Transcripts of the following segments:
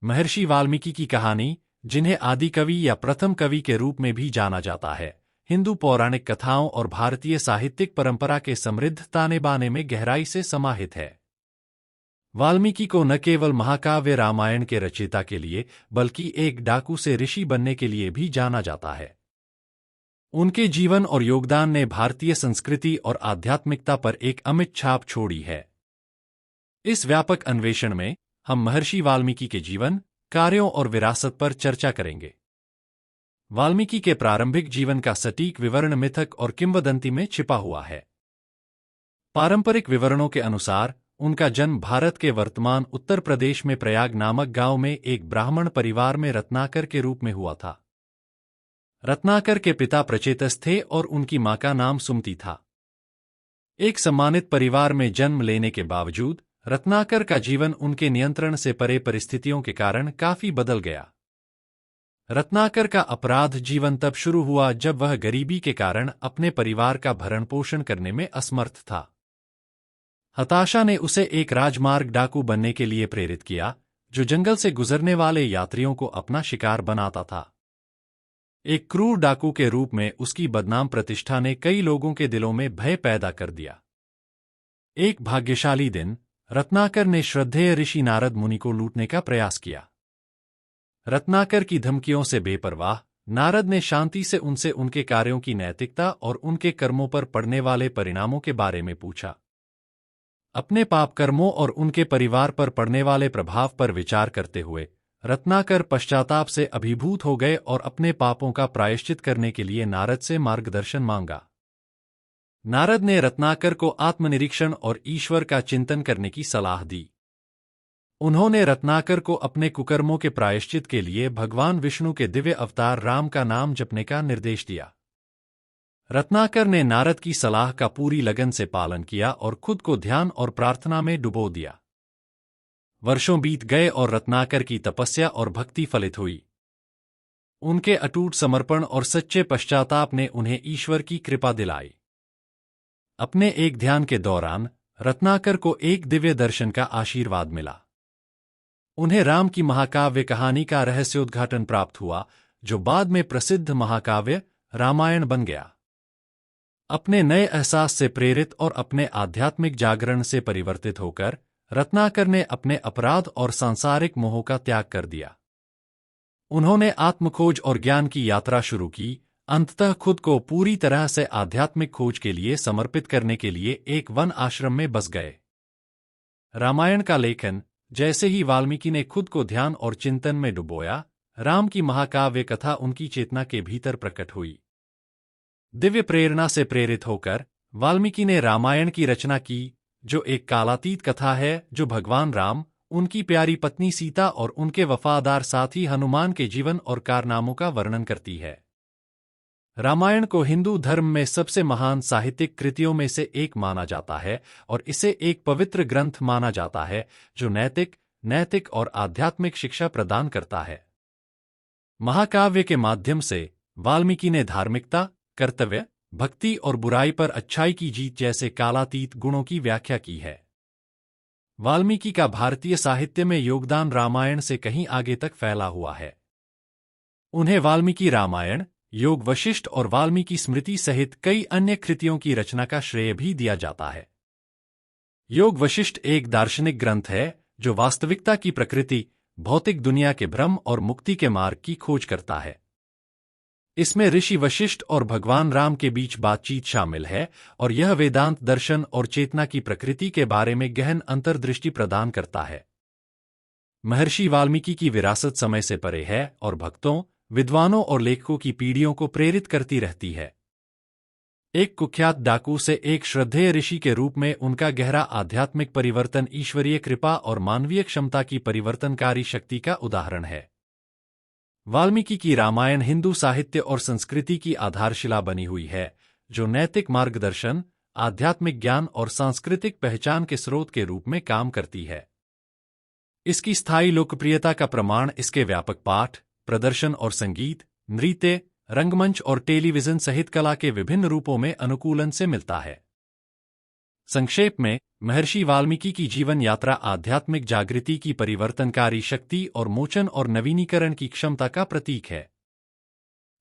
महर्षि वाल्मीकि की कहानी, जिन्हें आदि कवि या प्रथम कवि के रूप में भी जाना जाता है, हिंदू पौराणिक कथाओं और भारतीय साहित्यिक परंपरा के समृद्ध ताने बाने में गहराई से समाहित है। वाल्मीकि को न केवल महाकाव्य रामायण के रचयिता के लिए, बल्कि एक डाकू से ऋषि बनने के लिए भी जाना जाता है। उनके जीवन और योगदान ने भारतीय संस्कृति और आध्यात्मिकता पर एक अमिट छाप छोड़ी है। इस व्यापक अन्वेषण में हम महर्षि वाल्मीकि के जीवन, कार्यों और विरासत पर चर्चा करेंगे। वाल्मीकि के प्रारंभिक जीवन का सटीक विवरण मिथक और किंवदंती में छिपा हुआ है। पारंपरिक विवरणों के अनुसार उनका जन्म भारत के वर्तमान उत्तर प्रदेश में प्रयाग नामक गांव में एक ब्राह्मण परिवार में रत्नाकर के रूप में हुआ था। रत्नाकर के पिता प्रचेतस थे और उनकी मां का नाम सुमति था। एक सम्मानित परिवार में जन्म लेने के बावजूद रत्नाकर का जीवन उनके नियंत्रण से परे परिस्थितियों के कारण काफी बदल गया। रत्नाकर का अपराध जीवन तब शुरू हुआ जब वह गरीबी के कारण अपने परिवार का भरण पोषण करने में असमर्थ था। हताशा ने उसे एक राजमार्ग डाकू बनने के लिए प्रेरित किया, जो जंगल से गुजरने वाले यात्रियों को अपना शिकार बनाता था। एक क्रूर डाकू के रूप में उसकी बदनाम प्रतिष्ठा ने कई लोगों के दिलों में भय पैदा कर दिया। एक भाग्यशाली दिन रत्नाकर ने श्रद्धेय ऋषि नारद मुनि को लूटने का प्रयास किया। रत्नाकर की धमकियों से बेपरवाह नारद ने शांति से उनसे उनके कार्यों की नैतिकता और उनके कर्मों पर पड़ने वाले परिणामों के बारे में पूछा। अपने पाप कर्मों और उनके परिवार पर पड़ने वाले प्रभाव पर विचार करते हुए रत्नाकर पश्चाताप से अभिभूत हो गए और अपने पापों का प्रायश्चित करने के लिए नारद से मार्गदर्शन मांगा। नारद ने रत्नाकर को आत्मनिरीक्षण और ईश्वर का चिंतन करने की सलाह दी। उन्होंने रत्नाकर को अपने कुकर्मों के प्रायश्चित के लिए भगवान विष्णु के दिव्य अवतार राम का नाम जपने का निर्देश दिया। रत्नाकर ने नारद की सलाह का पूरी लगन से पालन किया और खुद को ध्यान और प्रार्थना में डुबो दिया। वर्षों बीत गए और रत्नाकर की तपस्या और भक्ति फलित हुई। उनके अटूट समर्पण और सच्चे पश्चाताप ने उन्हें ईश्वर की कृपा दिलाई। अपने एक ध्यान के दौरान रत्नाकर को एक दिव्य दर्शन का आशीर्वाद मिला। उन्हें राम की महाकाव्य कहानी का रहस्योद्घाटन प्राप्त हुआ, जो बाद में प्रसिद्ध महाकाव्य रामायण बन गया। अपने नए एहसास से प्रेरित और अपने आध्यात्मिक जागरण से परिवर्तित होकर रत्नाकर ने अपने अपराध और सांसारिक मोह का त्याग कर दिया। उन्होंने आत्मखोज और ज्ञान की यात्रा शुरू की, अंततः खुद को पूरी तरह से आध्यात्मिक खोज के लिए समर्पित करने के लिए एक वन आश्रम में बस गए। रामायण का लेखन जैसे ही वाल्मीकि ने खुद को ध्यान और चिंतन में डुबोया, राम की महाकाव्य कथा उनकी चेतना के भीतर प्रकट हुई। दिव्य प्रेरणा से प्रेरित होकर वाल्मीकि ने रामायण की रचना की, जो एक कालातीत कथा है जो भगवान राम, उनकी प्यारी पत्नी सीता और उनके वफादार साथी हनुमान के जीवन और कारनामों का वर्णन करती है। रामायण को हिंदू धर्म में सबसे महान साहित्यिक कृतियों में से एक माना जाता है और इसे एक पवित्र ग्रंथ माना जाता है जो नैतिक और आध्यात्मिक शिक्षा प्रदान करता है। महाकाव्य के माध्यम से वाल्मीकि ने धार्मिकता, कर्तव्य, भक्ति और बुराई पर अच्छाई की जीत जैसे कालातीत गुणों की व्याख्या की है। वाल्मीकि का भारतीय साहित्य में योगदान रामायण से कहीं आगे तक फैला हुआ है। उन्हें वाल्मीकि रामायण, योग वशिष्ठ और वाल्मीकि स्मृति सहित कई अन्य कृतियों की रचना का श्रेय भी दिया जाता है। योग वशिष्ठ एक दार्शनिक ग्रंथ है जो वास्तविकता की प्रकृति, भौतिक दुनिया के भ्रम और मुक्ति के मार्ग की खोज करता है। इसमें ऋषि वशिष्ठ और भगवान राम के बीच बातचीत शामिल है और यह वेदांत दर्शन और चेतना की प्रकृति के बारे में गहन अंतर्दृष्टि प्रदान करता है। महर्षि वाल्मीकि की विरासत समय से परे है और भक्तों, विद्वानों और लेखकों की पीढ़ियों को प्रेरित करती रहती है। एक कुख्यात डाकू से एक श्रद्धेय ऋषि के रूप में उनका गहरा आध्यात्मिक परिवर्तन ईश्वरीय कृपा और मानवीय क्षमता की परिवर्तनकारी शक्ति का उदाहरण है। वाल्मीकि की रामायण हिंदू साहित्य और संस्कृति की आधारशिला बनी हुई है, जो नैतिक मार्गदर्शन, आध्यात्मिक ज्ञान और सांस्कृतिक पहचान के स्रोत के रूप में काम करती है। इसकी स्थायी लोकप्रियता का प्रमाण इसके व्यापक पाठ, प्रदर्शन और संगीत, नृत्य, रंगमंच और टेलीविजन सहित कला के विभिन्न रूपों में अनुकूलन से मिलता है। संक्षेप में, महर्षि वाल्मीकि की जीवन यात्रा आध्यात्मिक जागृति की परिवर्तनकारी शक्ति और मोचन और नवीनीकरण की क्षमता का प्रतीक है।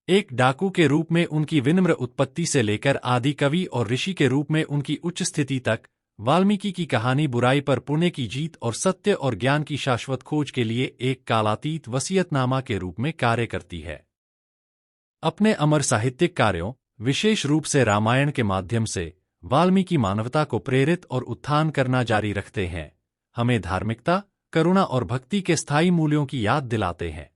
एक डाकू के रूप में उनकी विनम्र उत्पत्ति से लेकर आदि कवि और ऋषि के रूप में उनकी उच्च स्थिति तक, वाल्मीकि की कहानी बुराई पर पुण्य की जीत और सत्य और ज्ञान की शाश्वत खोज के लिए एक कालातीत वसीयतनामा के रूप में कार्य करती है। अपने अमर साहित्यिक कार्यों, विशेष रूप से रामायण के माध्यम से, वाल्मीकि मानवता को प्रेरित और उत्थान करना जारी रखते हैं, हमें धार्मिकता, करुणा और भक्ति के स्थायी मूल्यों की याद दिलाते हैं।